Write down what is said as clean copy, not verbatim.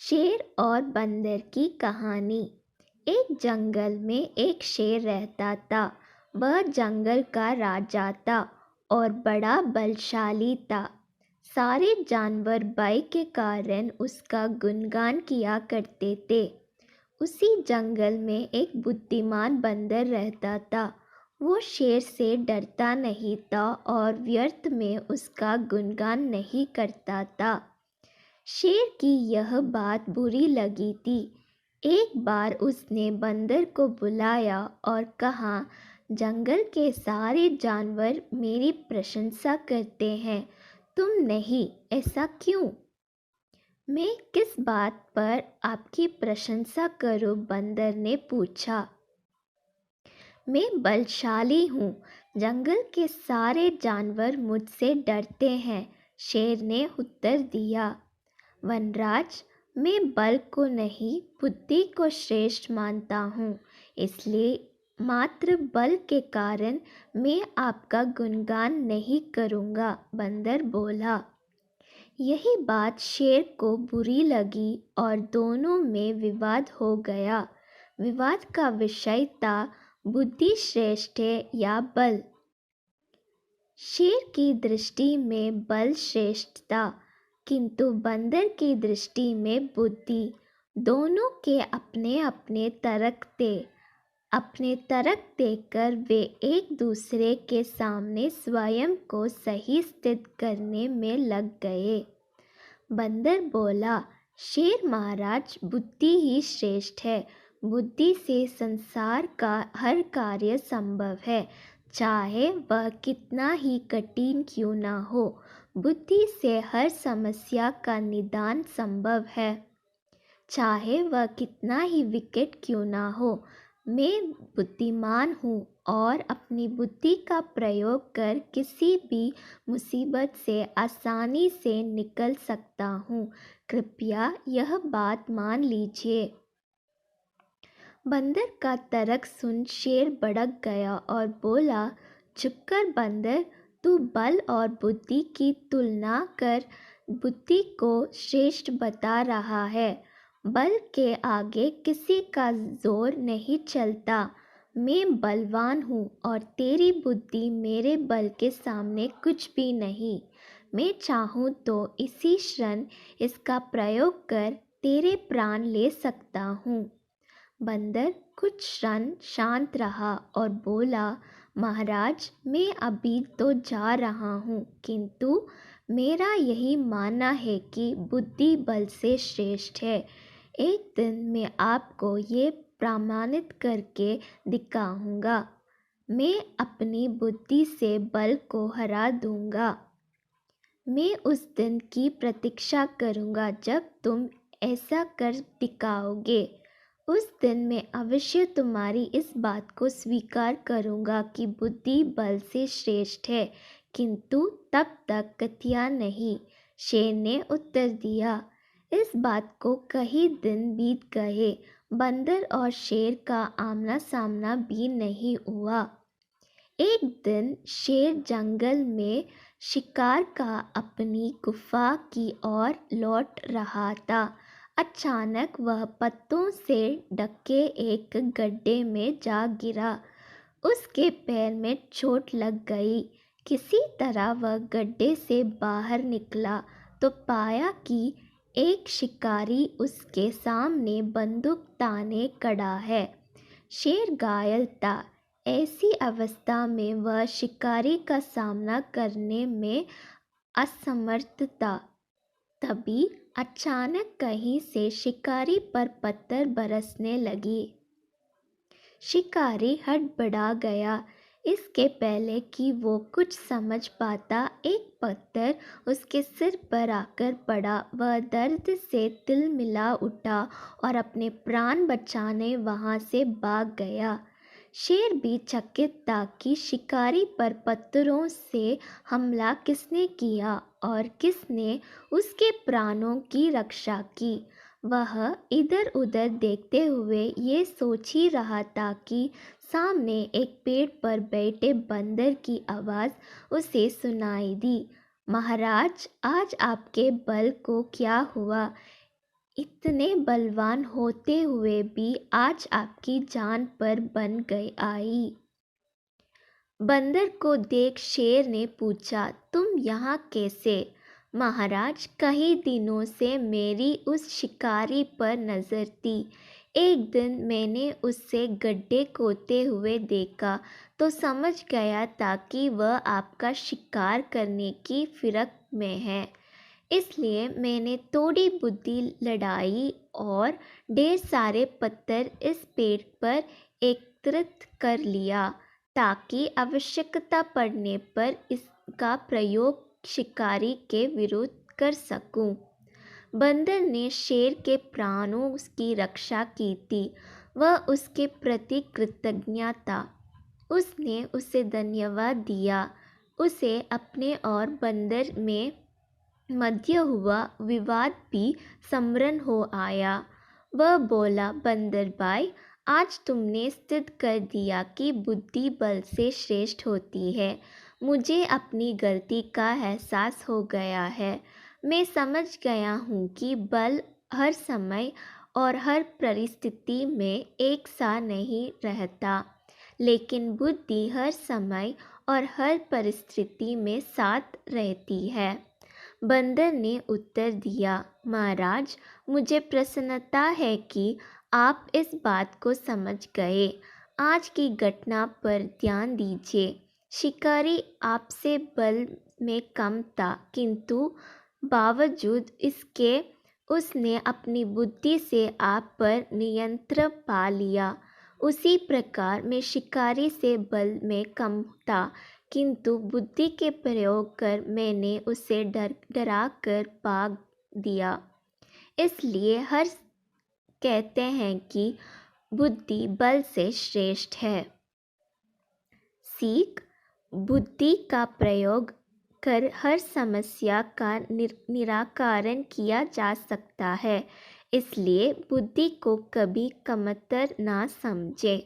शेर और बंदर की कहानी। एक जंगल में एक शेर रहता था। वह जंगल का राजा था और बड़ा बलशाली था। सारे जानवर भय के कारण उसका गुणगान किया करते थे। उसी जंगल में एक बुद्धिमान बंदर रहता था। वो शेर से डरता नहीं था और व्यर्थ में उसका गुणगान नहीं करता था। शेर की यह बात बुरी लगी थी। एक बार उसने बंदर को बुलाया और कहा, जंगल के सारे जानवर मेरी प्रशंसा करते हैं, तुम नहीं, ऐसा क्यों? मैं किस बात पर आपकी प्रशंसा करूं? बंदर ने पूछा। मैं बलशाली हूँ, जंगल के सारे जानवर मुझसे डरते हैं, शेर ने उत्तर दिया। वनराज, मैं बल को नहीं बुद्धि को श्रेष्ठ मानता हूँ, इसलिए मात्र बल के कारण मैं आपका गुणगान नहीं करूँगा, बंदर बोला। यही बात शेर को बुरी लगी और दोनों में विवाद हो गया। विवाद का विषय था बुद्धि श्रेष्ठ है या बल। शेर की दृष्टि में बल श्रेष्ठ था, किंतु बंदर की दृष्टि में बुद्धि। दोनों के अपने अपने तर्क थे। अपने तर्क देकर वे एक दूसरे के सामने स्वयं को सही स्थित करने में लग गए। बंदर बोला, शेर महाराज, बुद्धि ही श्रेष्ठ है। बुद्धि से संसार का हर कार्य संभव है, चाहे वह कितना ही कठिन क्यों ना हो। बुद्धि से हर समस्या का निदान संभव है, चाहे वह कितना ही विकट क्यों ना हो। मैं बुद्धिमान हूँ और अपनी बुद्धि का प्रयोग कर किसी भी मुसीबत से आसानी से निकल सकता हूँ। कृपया यह बात मान लीजिए। बंदर का तर्क सुन शेर भड़क गया और बोला, चुप कर बंदर, तू बल और बुद्धि की तुलना कर बुद्धि को श्रेष्ठ बता रहा है। बल के आगे किसी का जोर नहीं चलता। मैं बलवान हूँ और तेरी बुद्धि मेरे बल के सामने कुछ भी नहीं। मैं चाहूँ तो इसी क्षण इसका प्रयोग कर तेरे प्राण ले सकता हूँ। बंदर कुछ क्षण शांत रहा और बोला, महाराज, मैं अभी तो जा रहा हूँ, किंतु मेरा यही मानना है कि बुद्धि बल से श्रेष्ठ है। एक दिन मैं आपको ये प्रमाणित करके दिखाऊंगा। मैं अपनी बुद्धि से बल को हरा दूंगा। मैं उस दिन की प्रतीक्षा करूंगा जब तुम ऐसा कर दिखाओगे। उस दिन मैं अवश्य तुम्हारी इस बात को स्वीकार करूंगा कि बुद्धि बल से श्रेष्ठ है, किंतु तब तक कथिया नहीं, शेर ने उत्तर दिया। इस बात को कई दिन बीत गए। बंदर और शेर का आमना सामना भी नहीं हुआ। एक दिन शेर जंगल में शिकार का अपनी गुफा की ओर लौट रहा था। अचानक वह पत्तों से ढके एक गड्ढे में जा गिरा। उसके पैर में चोट लग गई। किसी तरह वह गड्ढे से बाहर निकला तो पाया कि एक शिकारी उसके सामने बंदूक ताने खड़ा है। शेर घायल था। ऐसी अवस्था में वह शिकारी का सामना करने में असमर्थ था। तभी अचानक कहीं से शिकारी पर पत्थर बरसने लगी। शिकारी हड़बड़ा गया। इसके पहले कि वो कुछ समझ पाता, एक पत्थर उसके सिर पर आकर पड़ा। वह दर्द से तिलमिला उठा और अपने प्राण बचाने वहां से भाग गया। शेर भी चकित था कि शिकारी पर पत्थरों से हमला किसने किया और किसने उसके प्राणों की रक्षा की। वह इधर उधर देखते हुए ये सोच ही रहा था कि सामने एक पेड़ पर बैठे बंदर की आवाज़ उसे सुनाई दी। महाराज, आज आपके बल को क्या हुआ? इतने बलवान होते हुए भी आज आपकी जान पर बन गई आई। बंदर को देख शेर ने पूछा, तुम यहाँ कैसे? महाराज, कई दिनों से मेरी उस शिकारी पर नज़र थी। एक दिन मैंने उससे गड्ढे खोदते हुए देखा तो समझ गया था कि वह आपका शिकार करने की फिरक में है। इसलिए मैंने थोड़ी बुद्धि लड़ाई और ढेर सारे पत्थर इस पेड़ पर एकत्रित कर लिया ताकि आवश्यकता पड़ने पर इसका प्रयोग शिकारी के विरुद्ध कर सकूं। बंदर ने शेर के प्राणों की रक्षा की थी। वह उसके प्रति कृतज्ञ था। उसने उसे धन्यवाद दिया। उसे अपने और बंदर में मध्य हुआ विवाद भी स्मरण हो आया। वह बोला, बंदर भाई, आज तुमने सिद्ध कर दिया कि बुद्धि बल से श्रेष्ठ होती है। मुझे अपनी गलती का एहसास हो गया है। मैं समझ गया हूँ कि बल हर समय और हर परिस्थिति में एक सा नहीं रहता, लेकिन बुद्धि हर समय और हर परिस्थिति में साथ रहती है। बंदर ने उत्तर दिया, महाराज, मुझे प्रसन्नता है कि आप इस बात को समझ गए। आज की घटना पर ध्यान दीजिए। शिकारी आपसे बल में कम था, किंतु बावजूद इसके उसने अपनी बुद्धि से आप पर नियंत्रण पा लिया। उसी प्रकार मैं शिकारी से बल में कम था, किंतु बुद्धि के प्रयोग कर मैंने उसे डरा कर भाग दिया। इसलिए हर कहते हैं कि बुद्धि बल से श्रेष्ठ है। सीख: बुद्धि का प्रयोग कर हर समस्या का निराकरण किया जा सकता है। इसलिए बुद्धि को कभी कमतर ना समझे।